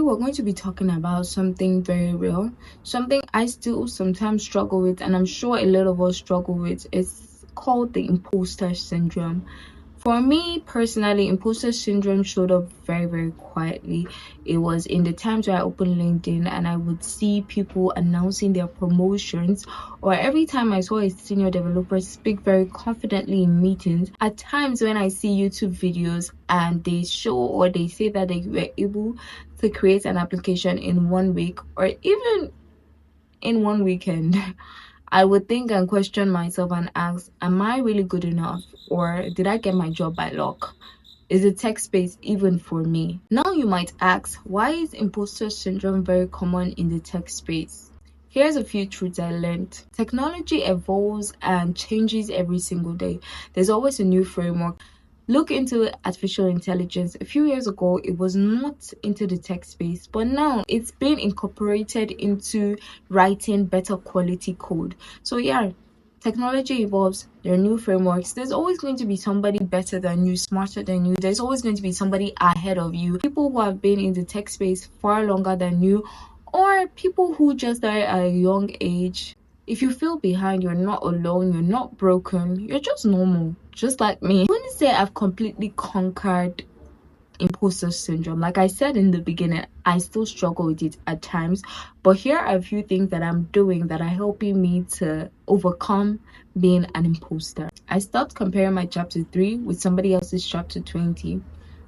we're going to be talking about something very real, something I still sometimes struggle with, and I'm sure a lot of us struggle with. It's called the imposter syndrome. For me personally, imposter syndrome showed up very, very quietly. It was in the times where I opened LinkedIn and I would see people announcing their promotions, or every time I saw a senior developer speak very confidently in meetings. At times when I see YouTube videos and they show or they say that they were able to create an application in 1 week or even in one weekend, I would think and question myself and ask, am I really good enough? Or did I get my job by luck? Is the tech space even for me? Now you might ask, why is imposter syndrome very common in the tech space? Here's a few truths I learned. Technology evolves and changes every single day. There's always a new framework. Look into artificial intelligence. A few years ago, it was not into the tech space, but now it's been incorporated into writing better quality code. So yeah, technology evolves, there are new frameworks. There's always going to be somebody better than you, smarter than you. There's always going to be somebody ahead of you. People who have been in the tech space far longer than you, or people who just died at a young age. If you feel behind, you're not alone, you're not broken, you're just normal, just like me. I wouldn't say I've completely conquered imposter syndrome. Like I said in the beginning, I still struggle with it at times, but here are a few things that I'm doing that are helping me to overcome being an imposter. I stopped comparing my chapter 3 with somebody else's chapter 20.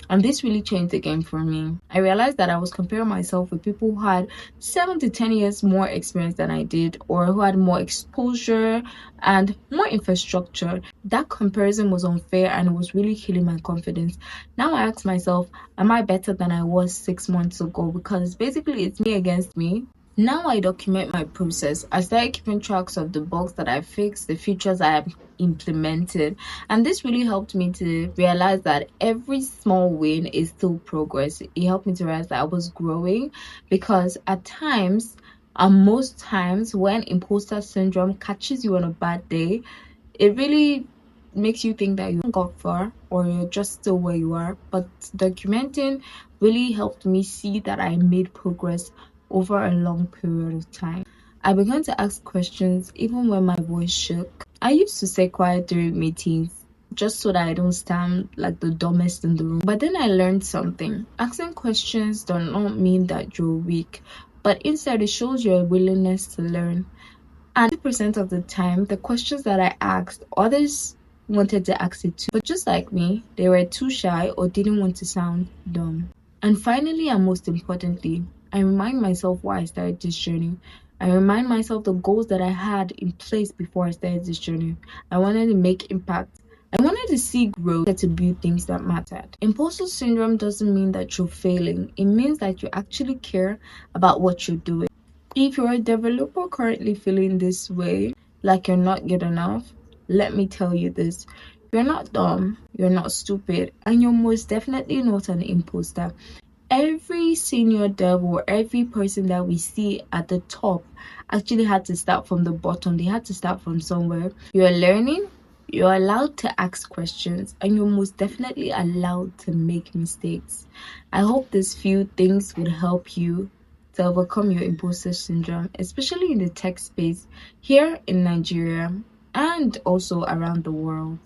And this really changed the game for me. I realized that I was comparing myself with people who had 7 to 10 years more experience than I did, or who had more exposure and more infrastructure. That comparison was unfair and it was really killing my confidence. Now I ask myself, am I better than I was 6 months ago? Because basically it's me against me. Now I document my process. I started keeping tracks of the bugs that I fixed, the features I have implemented, and this really helped me to realize that every small win is still progress. It helped me to realize that I was growing, because at times, and most times, when imposter syndrome catches you on a bad day, it really makes you think that you haven't got far or you're just still where you are. But documenting really helped me see that I made progress over a long period of time. I began to ask questions even when my voice shook. I used to stay quiet during meetings just so that I don't stand like the dumbest in the room. But then I learned something. Asking questions does not mean that you're weak, but instead it shows your willingness to learn. And 2% of the time, the questions that I asked, others wanted to ask it too. But just like me, they were too shy or didn't want to sound dumb. And finally, and most importantly, I remind myself why I started this journey. I remind myself the goals that I had in place before I started this journey. I wanted to make impact. I wanted to see growth, to build things that mattered. Imposter syndrome doesn't mean that you're failing. It means that you actually care about what you're doing. If you're a developer currently feeling this way, like you're not good enough, let me tell you this. You're not dumb, you're not stupid, and you're most definitely not an imposter. Every senior dev or every person that we see at the top actually had to start from the bottom. They had to start from somewhere. You're learning, you're allowed to ask questions, and you're most definitely allowed to make mistakes. I hope these few things would help you to overcome your imposter syndrome, especially in the tech space here in Nigeria and also around the world.